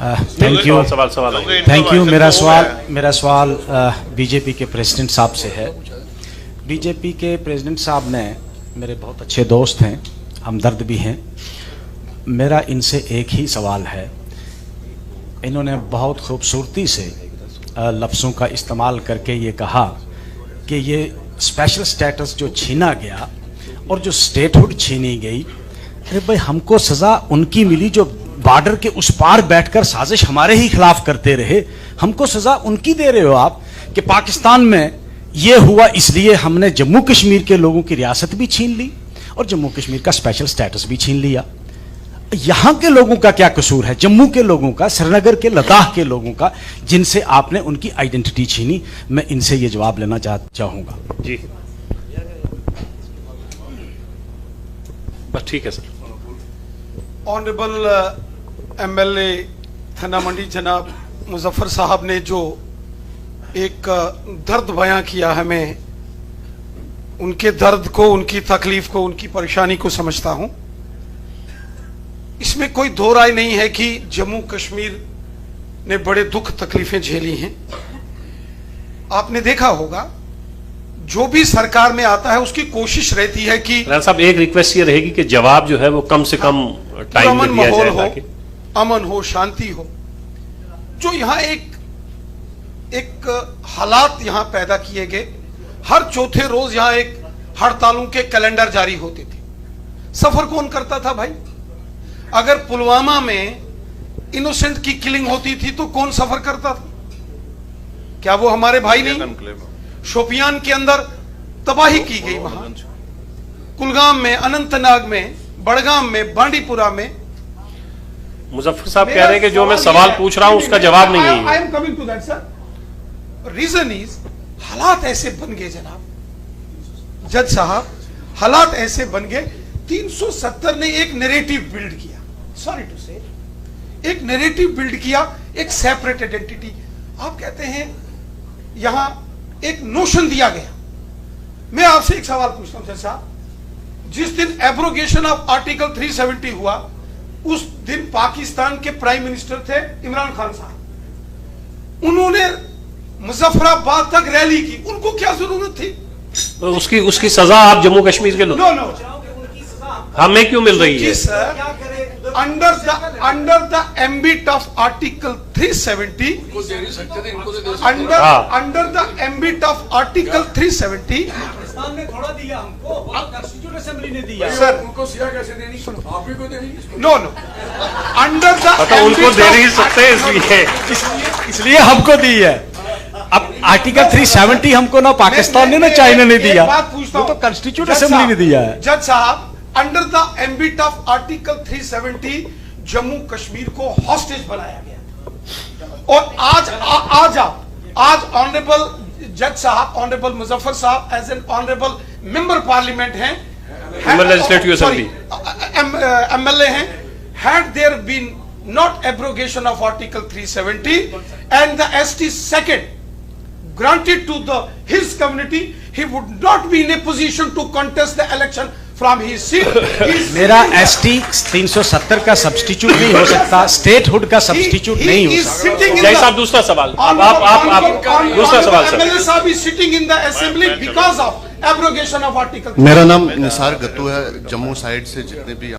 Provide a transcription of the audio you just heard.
Thank you. मेरा सवाल BJP के प्रेसिडेंट साहब से है। बीजेपी के प्रेसिडेंट साहब ने मेरे बहुत अच्छे दोस्त हैं, हमदर्द भी हैं। मेरा इनसे एक ही सवाल है। इन्होंने बहुत खूबसूरती से लफ्ज़ों का इस्तेमाल करके ये कहा कि ये स्पेशल स्टेटस जो छीना गया और जो स्टेटहुड छीनी गई, अरे भाई हमको सज़ा उनकी मिली जो बॉर्डर के उस पार बैठकर साजिश हमारे ही खिलाफ करते रहे। हमको सज़ा उनकी दे रहे हो आप कि पाकिस्तान में ये हुआ इसलिए हमने जम्मू कश्मीर के लोगों की रियासत भी छीन ली और जम्मू कश्मीर का स्पेशल स्टेटस भी छीन लिया। यहाँ के लोगों का क्या कसूर है, जम्मू के लोगों का, श्रीनगर के, लद्दाख के लोगों का, जिनसे आपने उनकी आइडेंटिटी छीनी? मैं इनसे ये जवाब लेना चाहूँगा। जी बस ठीक है सर। ऑनरेबल एमएलए थाना मंडी जनाब मुजफ्फर साहब ने जो एक दर्द बयां किया, हमें उनके दर्द को, उनकी तकलीफ को, उनकी परेशानी को समझता हूं। इसमें कोई दो राय नहीं है कि जम्मू कश्मीर ने बड़े दुख तकलीफें झेली हैं। आपने देखा होगा जो भी सरकार में आता है उसकी कोशिश रहती है कि साहब एक रिक्वेस्ट ये रहेगी कि जवाब जो है वो कम से कम टाइम में दिया जाए ताकि अमन हो, शांति हो। जो यहाँ एक हालात यहाँ पैदा किए गए, हर चौथे रोज यहाँ एक हड़तालों के कैलेंडर जारी होते थे। सफर कौन करता था भाई? अगर पुलवामा में इनोसेंट की किलिंग होती थी तो कौन सफर करता था? क्या वो हमारे भाई नहीं? शोपियान के अंदर तबाही की गई, वहां कुलगाम में, अनंतनाग में, बड़गाम में, बांडीपुरा में। मुजफ्फर साहब कह रहे हैं कि जो मैं सवाल पूछ रहा हूं उसका जवाब नहीं है। I am coming to that sir. Reason is हालात ऐसे बन गए जनाब जज साहब, हालात ऐसे बन गए। 370 ने एक नैरेटिव बिल्ड किया, सॉरी टू से, एक नैरेटिव बिल्ड किया, एक सेपरेट आइडेंटिटी। आप कहते हैं यहां एक नोशन दिया गया। मैं आपसे एक सवाल पूछता हूं जज साहब, जिस दिन एब्रोगेशन ऑफ आर्टिकल 370 हुआ उस दिन पाकिस्तान के प्राइम मिनिस्टर थे इमरान खान साहब। उन्होंने मुजफ्फराबाद तक रैली की, उनको क्या जरूरत थी? तो उसकी सजा आप जम्मू कश्मीर के लोग? नो, हमें क्यों मिल रही है? Under the ambit of article 370, under the ambit of article 370 Pakistan ने थोड़ा दिया हमको, कॉन्स्टिट्यूशन असेंबली ने दिया सर। उनको सिया कैसे देनी? आप ही को देनी? नो, अंडर द उनको दे नहीं सकते इसलिए हमको दी है। अब आर्टिकल 370 हमको ना पाकिस्तान ने ना चाइना ने दिया, वो तो कॉन्स्टिट्यूशन असेंबली ने दिया है। जज साहब, under the ambit of article 370 Jammu Kashmir को हॉस्टेज बनाया गया। और आज ऑनरेबल जज साहब, ऑनरेबल मुजफ्फर साहब as an honourable member parliament हैं, लेजिस्लेटिव असेंबली एमएलए हैं, had there been not abrogation of article 370 and the ST second granted to his community, he would not be in a position to contest the election from his seat. मेरा ST 370 का substitute नहीं हो सकता, statehood का substitute नहीं हो सकता। जय साहब दूसरा सवाल, आप दूसरा सवाल सर। MLA साहब is sitting in the assembly because of abrogation of article। मेरा नाम निसार गत्तू है, जम्मू साइड से जितने भी